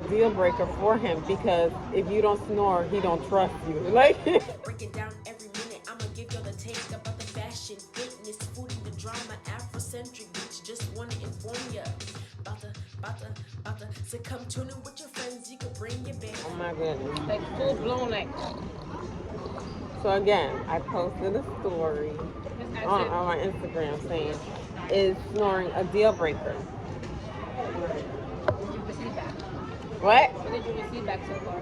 deal breaker for him because if you don't snore, he don't trust you. Like Break it down every minute. I'ma give you the taste about the fashion, fitness, food, and the drama. Afrocentric bitch, just wanna inform ya. About to, about to, about to. So come tune in with your friends. You can bring your band. oh my goodness. Like full blown, like So again, I posted a story Miss on my Instagram saying, "Is snoring a deal breaker?" Did you receive back? What? What did you receive back so far?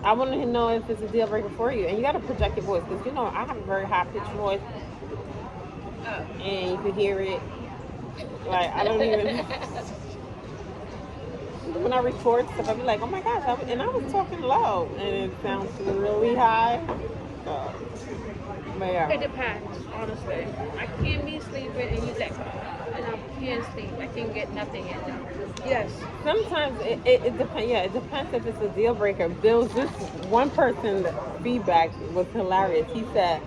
I want to know if it's a deal breaker for you, and you got to project your voice because you know I have a very high pitched voice, Oh. and you can hear it. Like I don't even. When I record stuff, I be like, "Oh my gosh!" And I was talking low, and it sounds really high. So, but It yeah. depends, honestly. I can't be sleeping and you like, and I can't sleep. I can't get nothing in now. Yes. Sometimes it depends. Yeah, it depends if it's a deal breaker. There was this one person that feedback was hilarious. He said,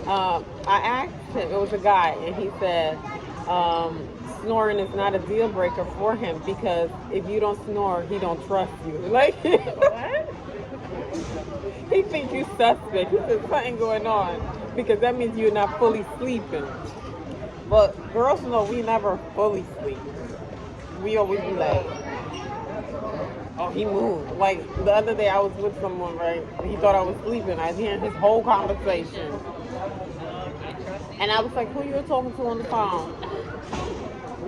I asked him, it was a guy, and he said, snoring is not a deal breaker for him because if you don't snore, he don't trust you. Like What? he thinks you suspect. He said something going on because that means you're not fully sleeping. But girls know we never fully sleep. We always be like, oh, he moved. Like the other day, I was with someone, right? He thought I was sleeping. I was hearing his whole conversation, and I was like, "Who you were talking to on the phone?"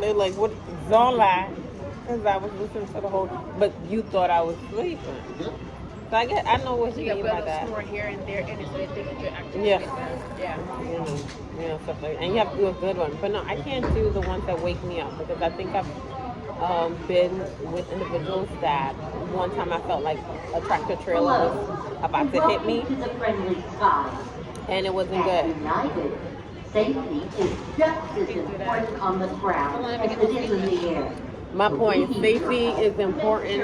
They're like, "What? Don't lie," because I was listening to the whole. But you thought I was sleeping. So I know what So you you mean got by a that. snore here and there, and it's they think that you're actually Yeah. sleeping. Yeah. Stuff like that. And you have to do a good one. But no, I can't do the ones that wake me up because I think I've been with individuals that one time I felt like a tractor trailer was about to hit me, and it wasn't good. United, safety is just as important on the ground as it is in the air. My point, safety is important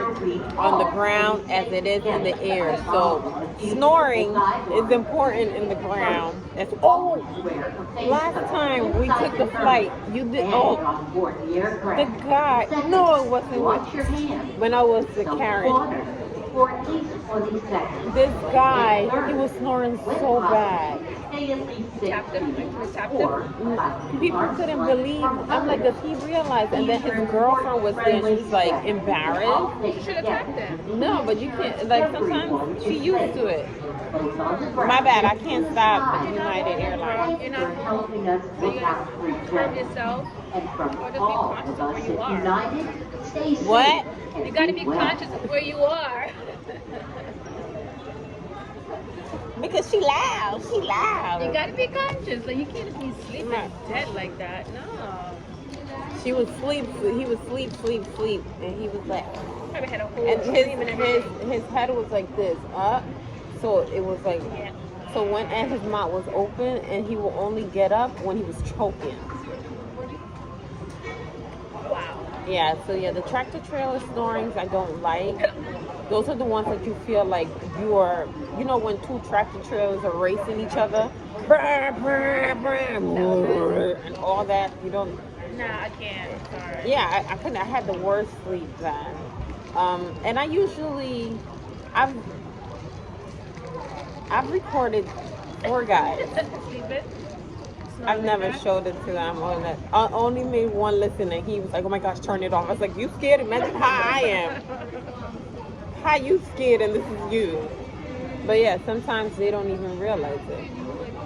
on the ground as it is in the air. So snoring is important in the ground. Last time we took the flight, you did, the guy, no, it wasn't when I was the Karen. For at least 20 seconds. This guy, he was snoring so bad. Tapped him? Like, we tapped him? People couldn't believe. I'm like, does he realize? And then his girlfriend was there, and she was like embarrassed. You should have tapped him. No, but you can't. Like sometimes she used to it. My bad. I can't stop at United Airlines. You're not helping us to curb yourself And from or just be all conscious of of where us you at are. United, stay safe. What? and You got to be be well. conscious of where you are. Because she loud. She You loud. got to be conscious. Like, you can't be sleeping Right. dead like that. No. She would sleep. He would sleep, and he was like, Probably had a whole and dream and everything. his head was like this up, so it was like, Yeah. so when and his mouth was open, and he will only get up when he was choking. Wow. Yeah, so yeah, the tractor trailer snorings I don't like. Those are the ones that you feel like you are, you know, when two tractor trailers are racing each other, and all that. You don't. Nah, I can't. Sorry. Yeah, I couldn't. I had the worst sleep then. And I usually, I've recorded 4 guys. Sleeping? I've never showed it to them on that. I only made one listen, and he was like, "Oh my gosh, turn it off." I was like, "You scared? Imagine how I am. How you scared, and this is you." But yeah, sometimes they don't even realize it.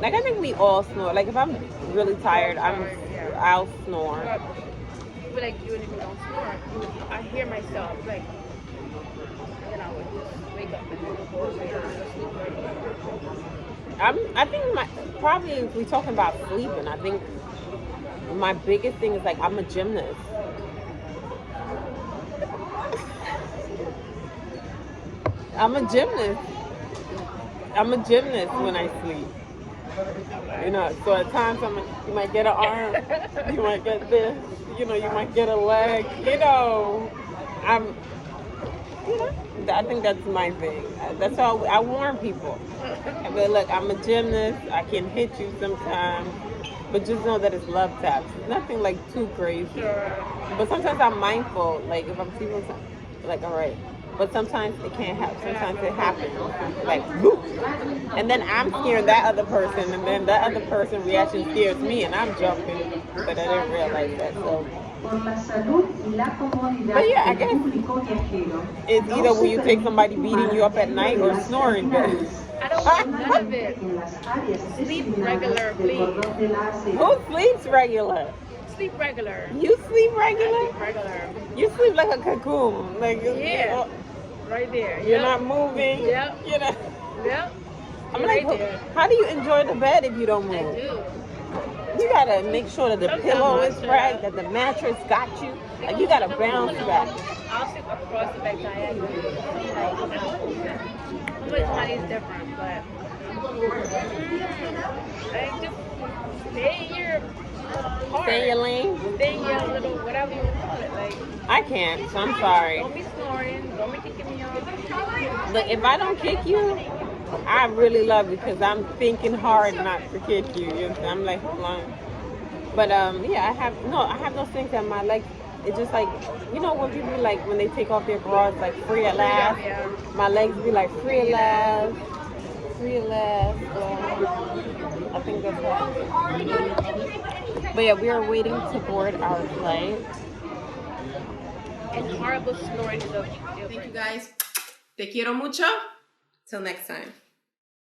Like I think we all snore. Like if I'm really tired, I'll snore. But like, you don't snore. I hear myself, like, then I would just wake up and go to sleep. I think probably if we're talking about sleeping, I think my biggest thing is like I'm a gymnast. I'm a gymnast. I'm a gymnast when I sleep. You know, so at times you might get an arm, you might get this, you know, you might get a leg, you know. You know, I think that's my thing. That's how I warn people. I mean, look, I'm a gymnast. I can hit you sometimes, but just know that it's love taps. Nothing like too crazy. But sometimes I'm mindful. Like if I'm sleeping, like, all right. But sometimes it can't happen. Sometimes it happens. Like, whoop. And then I'm scaring that other person, and then that other person reaction scares me, and I'm jumping. But I didn't realize that. So, but yeah, I guess it's either when you take somebody beating you up at night or snoring. But I don't want none of it. Sleep regular, please. who sleeps regular? Sleep regular. You sleep regular? Sleep regular. You sleep like a cocoon. Like Yeah. Right there. You're not moving. Yep. You know. Yep. I'm Right like, there. how do you enjoy the bed if you don't I move? do. You gotta make sure that the pillow is right, that the mattress got you. Like you gotta bounce back. I'll sit across the back diagonally. Somebody is different, but I just stay in your heart. Stay in your lane. Stay in your little whatever you call it. Like I can't, so I'm sorry. don't be snoring. Don't be kicking me off. But if I don't kick you, I really love you because I'm thinking hard not to kick you. I'm like, hold on. But yeah, I have those things that my legs. It's just like, you know, when people like when they take off their bras, like free at last. Yeah. My legs be like free at last, free at last. So I think that's that. But yeah, we are waiting to board our flight. And horrible snoring is a Thank you guys. Te quiero mucho. Till next time.